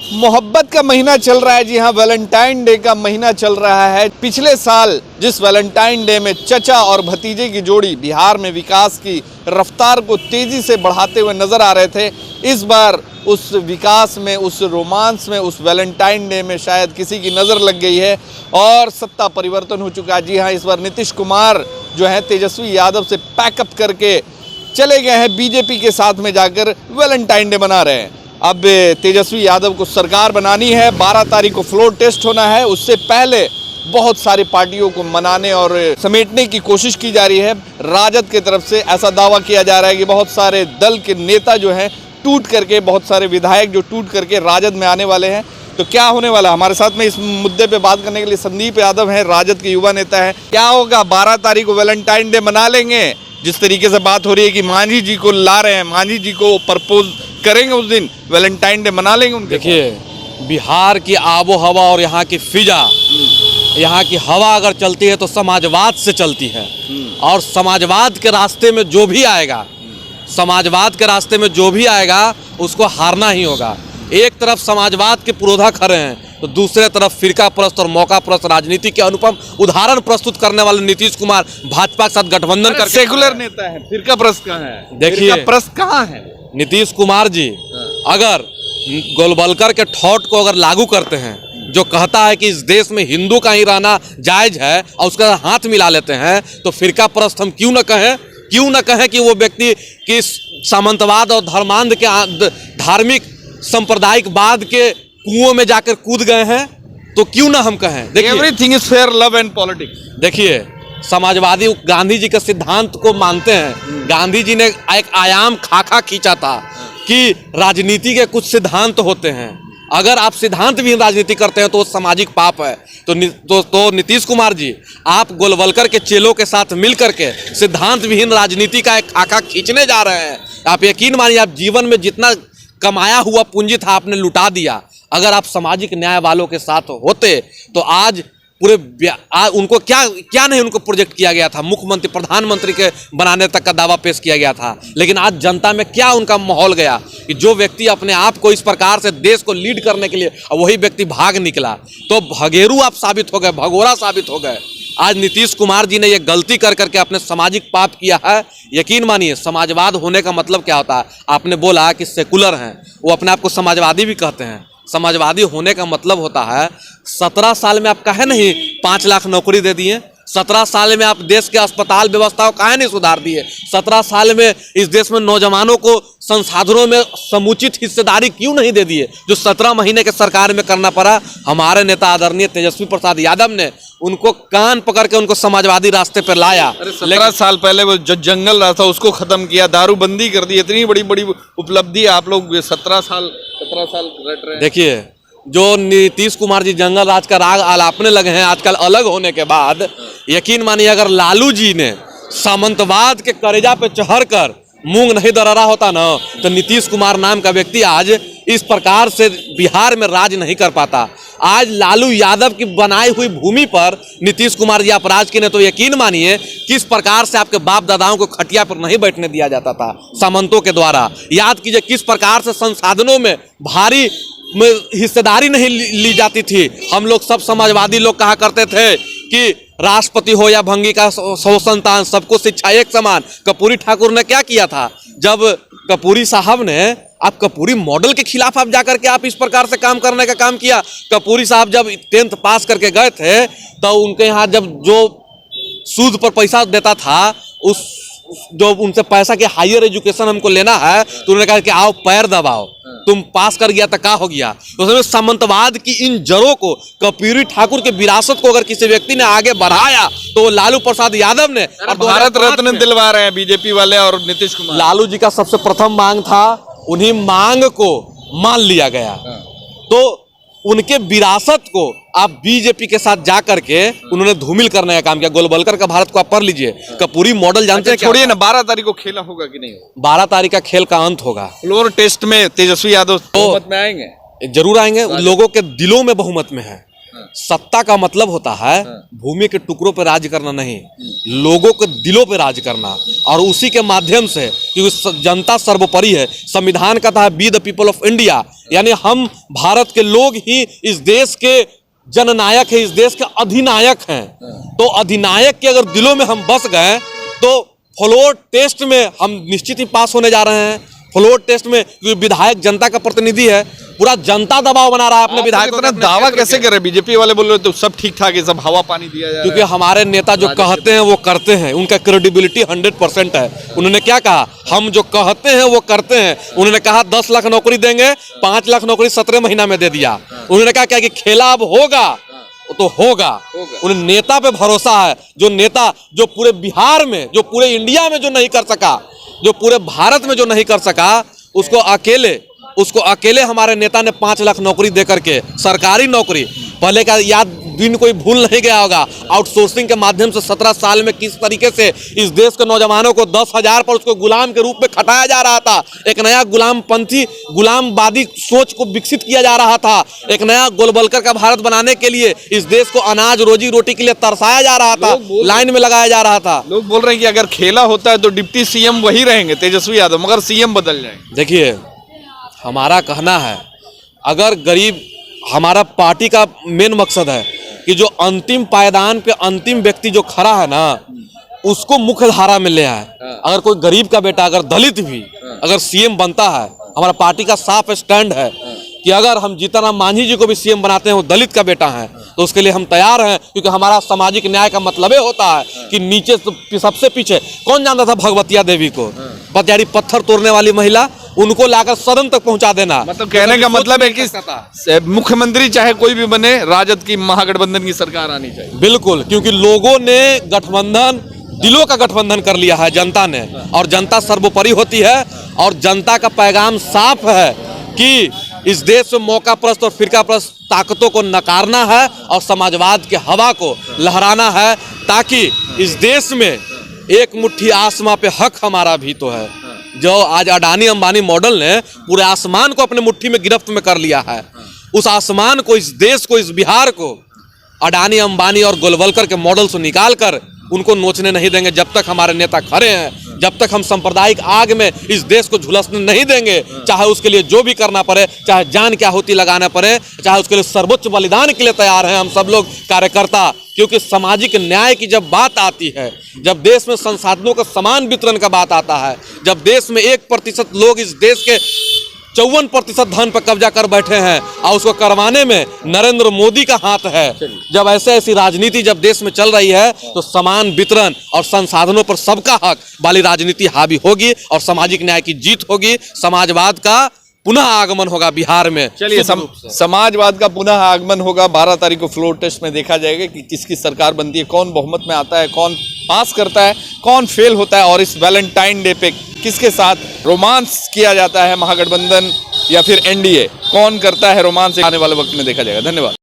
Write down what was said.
मोहब्बत का महीना चल रहा है। जी हाँ, वैलेंटाइन डे का महीना चल रहा है। पिछले साल जिस वैलेंटाइन डे में चचा और भतीजे की जोड़ी बिहार में विकास की रफ्तार को तेजी से बढ़ाते हुए नजर आ रहे थे, इस बार उस विकास में, उस रोमांस में, उस वैलेंटाइन डे में शायद किसी की नज़र लग गई है और सत्ता परिवर्तन हो चुका है। जी हाँ, इस बार नीतीश कुमार जो है तेजस्वी यादव से पैकअप करके चले गए हैं, बीजेपी के साथ में जाकर वैलेंटाइन डे मना रहे हैं। अब तेजस्वी यादव को सरकार बनानी है, 12 तारीख को फ्लोर टेस्ट होना है। उससे पहले बहुत सारी पार्टियों को मनाने और समेटने की कोशिश की जा रही है। राजद की तरफ से ऐसा दावा किया जा रहा है कि बहुत सारे दल के नेता जो हैं टूट करके, बहुत सारे विधायक जो टूट करके राजद में आने वाले हैं। तो क्या होने वाला है? हमारे साथ में इस मुद्दे पे बात करने के लिए संदीप यादव हैं, राजद के युवा नेता हैं। क्या होगा? 12 तारीख को वैलेंटाइन डे मना लेंगे? जिस तरीके से बात हो रही है कि मांझी जी को ला रहे हैं, मांझी जी को प्रपोज करेंगे, उस दिन वैलेंटाइन डे मना लेंगे उनके। देखिए, बिहार की आबो हवा और यहाँ की फिजा, यहाँ की हवा अगर चलती है तो समाजवाद से चलती है। और समाजवाद के रास्ते में जो भी आएगा, समाजवाद के रास्ते में जो भी आएगा उसको हारना ही होगा। एक तरफ समाजवाद के पुरोधा खड़े हैं तो दूसरे तरफ फिरका परस्त और मौका परस्त राजनीति के अनुपम उदाहरण प्रस्तुत करने वाले नीतीश कुमार भाजपा के साथ गठबंधन करके सेकुलर नेता है, फिरका परस्त कहाँ है? देखिए, फिरका परस्त कहाँ है? नीतीश कुमार जी अगर गोलवलकर के थॉट को अगर लागू करते हैं, जो कहता है कि इस देश में हिंदू का ही रहना जायज है, और उसका हाथ मिला लेते हैं, तो फिरका परस्त हम क्यों न कहें कि वो व्यक्ति कि सामंतवाद और धर्मांध के धार्मिक सांप्रदायिकवाद के कुओं में जाकर कूद गए हैं, तो क्यों ना हम कहें। देखिए, everything is fair, love and politics. देखिए, समाजवादी गांधी जी के सिद्धांत को मानते हैं। गांधी जी ने एक आयाम खाका खींचा था कि राजनीति के कुछ सिद्धांत होते हैं, अगर आप सिद्धांत भी राजनीति करते हैं तो सामाजिक पाप है। तो नीतीश कुमार जी, आप गोलवलकर के चेलों के साथ मिलकर के सिद्धांत विहीन राजनीति का एक खाका खींचने जा रहे हैं। आप यकीन मानिए, आप जीवन में जितना कमाया हुआ पूंजी था आपने लुटा दिया। अगर आप सामाजिक न्याय वालों के साथ होते तो आज उनको क्या नहीं उनको प्रोजेक्ट किया गया था, मुख्यमंत्री प्रधानमंत्री के बनाने तक का दावा पेश किया गया था। लेकिन आज जनता में क्या उनका माहौल गया कि जो व्यक्ति अपने आप को इस प्रकार से देश को लीड करने के लिए, वही व्यक्ति भाग निकला। तो भगेरू आप साबित हो गए, भगोरा साबित हो गए। आज नीतीश कुमार जी ने यह गलती कर करके अपने सामाजिक पाप किया है। यकीन मानिए, समाजवाद होने का मतलब क्या होता है? आपने बोला कि सेकुलर हैं, वो अपने आप को समाजवादी भी कहते हैं। समाजवादी होने का मतलब होता है 17 साल में आप काहे नहीं 5 लाख नौकरी दे दिए? 17 साल में आप देश के अस्पताल व्यवस्था को काहे नहीं सुधार दिए? 17 साल में इस देश में नौजवानों को संसाधनों में समुचित हिस्सेदारी क्यों नहीं दे दिए, जो 17 महीने के सरकार में करना पड़ा? हमारे नेता आदरणीय तेजस्वी प्रसाद यादव ने उनको कान पकड़ के उनको समाजवादी रास्ते पर लाया। 17 साल पहले वो जो जंगल रहा था उसको खत्म किया, दारूबंदी कर दी। इतनी बड़ी बड़ी उपलब्धि आप लोग 17 साल रट रहे हैं। देखिए, जो नीतीश कुमार जी जंगल राज का राग आलापने लगे हैं आजकल अलग होने के बाद, यकीन मानिए अगर लालू जी ने सामंतवाद के करेजा पे चढ़कर मूंग नहीं दररा होता ना, तो नीतीश कुमार नाम का व्यक्ति आज इस प्रकार से बिहार में राज नहीं कर पाता। आज लालू यादव की बनाई हुई भूमि पर नीतीश कुमार जी आप राज किए, तो यकीन मानिए किस प्रकार से आपके बाप दादाओं को खटिया पर नहीं बैठने दिया जाता था सामंतों के द्वारा। याद कीजिए किस प्रकार से संसाधनों में भारी हिस्सेदारी नहीं ली जाती थी। हम लोग सब समाजवादी लोग कहा करते थे कि राष्ट्रपति हो या भंगी का 100 संतान, सबको शिक्षा एक समान। कपूरी ठाकुर ने क्या किया था? जब कपूरी साहब ने, आप कपूरी मॉडल के खिलाफ आप जाकर के आप इस प्रकार से काम करने का काम किया। कपूरी साहब जब 10th पास करके गए थे तो उनके यहाँ जब जो सूद पर पैसा देता था, उस जो उनसे पैसा के हायर एजुकेशन हमको लेना है, तो उन्होंने कहा कि आओ पैर दबाओ, तुम पास कर गया तो क्या हो गया। उसमें सामंतवाद की इन जड़ों को, कपूरी ठाकुर के विरासत को अगर किसी व्यक्ति ने आगे बढ़ाया तो लालू प्रसाद यादव ने। और भारत रत्न दिलवा रहे हैं बीजेपी वाले और नीतीश कुमार। लालू जी का सबसे प्रथम मांग था, उन्हीं मांग को मान लिया गया। तो उनके विरासत को आप बीजेपी के साथ जाकर के उन्होंने धूमिल करने का काम किया। गोलवलकर का भारत को आप पढ़ लीजिए, कपूरी मॉडल जानते हैं। छोड़िए ना, 12 तारीख को खेला होगा कि नहीं? 12 तारीख का खेल का अंत होगा। फ्लोर टेस्ट में तेजस्वी यादव बहुमत में आएंगे? जरूर आएंगे, लोगों के दिलों में बहुमत में है। सत्ता का मतलब होता है भूमि के टुकड़ों पर राज करना नहीं, लोगों के दिलों पर राज करना। और उसी के माध्यम से, क्योंकि जनता सर्वोपरि है, संविधान कहता है be the people of India, यानी हम भारत के लोग ही इस देश के जननायक है, इस देश के अधिनायक हैं। तो अधिनायक के अगर दिलों में हम बस गए तो फ्लोर टेस्ट में हम निश्चित ही पास होने जा रहे हैं। फ्लोर टेस्ट में विधायक जनता का प्रतिनिधि है, पूरा जनता दबाव बना रहा है अपने विधायकों इतना दावा कैसे कर रहे? बीजेपी वाले बोल रहे तो सब ठीक ठाक है, सब हवा पानी दिया जा क्योंकि हमारे नेता जो कहते हैं वो करते हैं, उनका क्रेडिबिलिटी 100% है। उन्होंने क्या कहा? हम जो कहते हैं वो करते हैं। उन्होंने कहा 10 लाख नौकरी देंगे, 5 लाख नौकरी 17 महीना में दे दिया। उन्होंने कहा क्या कि खेला अब होगा तो होगा। उन्हें नेता पे भरोसा है, जो नेता जो पूरे बिहार में, जो पूरे इंडिया में जो नहीं कर सका, जो पूरे भारत में जो नहीं कर सका, उसको अकेले हमारे नेता ने 5 लाख नौकरी दे करके, सरकारी नौकरी, पहले का याद दिन कोई भूल नहीं गया होगा, आउटसोर्सिंग के माध्यम से 17 साल में किस तरीके से इस देश के नौजवानों को 10,000 पर उसको गुलाम के रूप में खटाया जा रहा था। एक नया गुलामपंथी, गुलामवादी सोच को विकसित किया जा रहा था। एक नया गोलबलकर का भारत बनाने के लिए इस देश को अनाज रोजी रोटी के लिए तरसाया जा रहा था, लाइन में लगाया जा रहा था। लोग बोल रहे हैं कि अगर खेला होता है तो डिप्टी सीएम वही रहेंगे, तेजस्वी यादव, मगर सीएम बदल जाएंगे। देखिए, हमारा कहना है, अगर गरीब, हमारा पार्टी का मेन मकसद है कि जो अंतिम पायदान पे अंतिम व्यक्ति जो खड़ा है ना, उसको मुख्य धारा में ले आए। अगर कोई गरीब का बेटा, अगर दलित भी अगर सीएम बनता है, हमारा पार्टी का साफ स्टैंड है कि अगर हम जीतन राम मांझी जी को भी सीएम बनाते हैं, वो दलित का बेटा है, तो उसके लिए हम तैयार हैं। क्योंकि हमारा सामाजिक न्याय का मतलब ये होता है कि नीचे सबसे पीछे, कौन जानता था भगवतिया देवी को, पतियारी पत्थर तोड़ने वाली महिला, उनको लाकर सदन तक पहुंचा देना। मतलब कहने का मतलब है कि मुख्यमंत्री चाहे कोई भी बने, राजद की महागठबंधन की सरकार आनी चाहिए। बिल्कुल, क्योंकि लोगों ने गठबंधन, दिलों का गठबंधन कर लिया है जनता ने, और जनता सर्वोपरि होती है। और जनता का पैगाम साफ है कि इस देश में मौका परस्त और फिरका परस्त ताकतों को नकारना है और समाजवाद के हवा को लहराना है, ताकि इस देश में एक मुट्ठी आसमां पे हक हमारा भी तो है। जो आज अडानी अंबानी मॉडल ने पूरे आसमान को अपने मुट्ठी में गिरफ्त में कर लिया है, उस आसमान को, इस देश को, इस बिहार को अडानी अंबानी और गोलवलकर के मॉडल से निकाल कर उनको नोचने नहीं देंगे। जब तक हमारे नेता खड़े हैं, जब तक हम सांप्रदायिक आग में इस देश को झुलसने नहीं देंगे, चाहे उसके लिए जो भी करना पड़े, चाहे जान की आहुति लगाना पड़े, चाहे उसके लिए सर्वोच्च बलिदान के लिए तैयार हैं हम सब लोग कार्यकर्ता। क्योंकि सामाजिक न्याय की जब बात आती है, जब देश में संसाधनों का समान वितरण का बात आता है, जब देश में 1% लोग इस देश के 54% धन पर कब्जा कर बैठे हैं और उसको करवाने में नरेंद्र मोदी का हाथ है, जब ऐसी राजनीति जब देश में चल रही है, तो समान वितरण और संसाधनों पर सबका हक वाली राजनीति हावी होगी और सामाजिक न्याय की जीत होगी। समाजवाद का पुनः आगमन होगा बिहार में। चलिए, समाजवाद का पुनः आगमन होगा। 12 तारीख को फ्लोर टेस्ट में देखा जाएगा कि किसकी सरकार बनती है, कौन बहुमत में आता है, कौन पास करता है, कौन फेल होता है, और इस वैलेंटाइन डे पे किसके साथ रोमांस किया जाता है, महागठबंधन या फिर एनडीए, कौन करता है रोमांस, आने वाले वक्त में देखा जाएगा। धन्यवाद।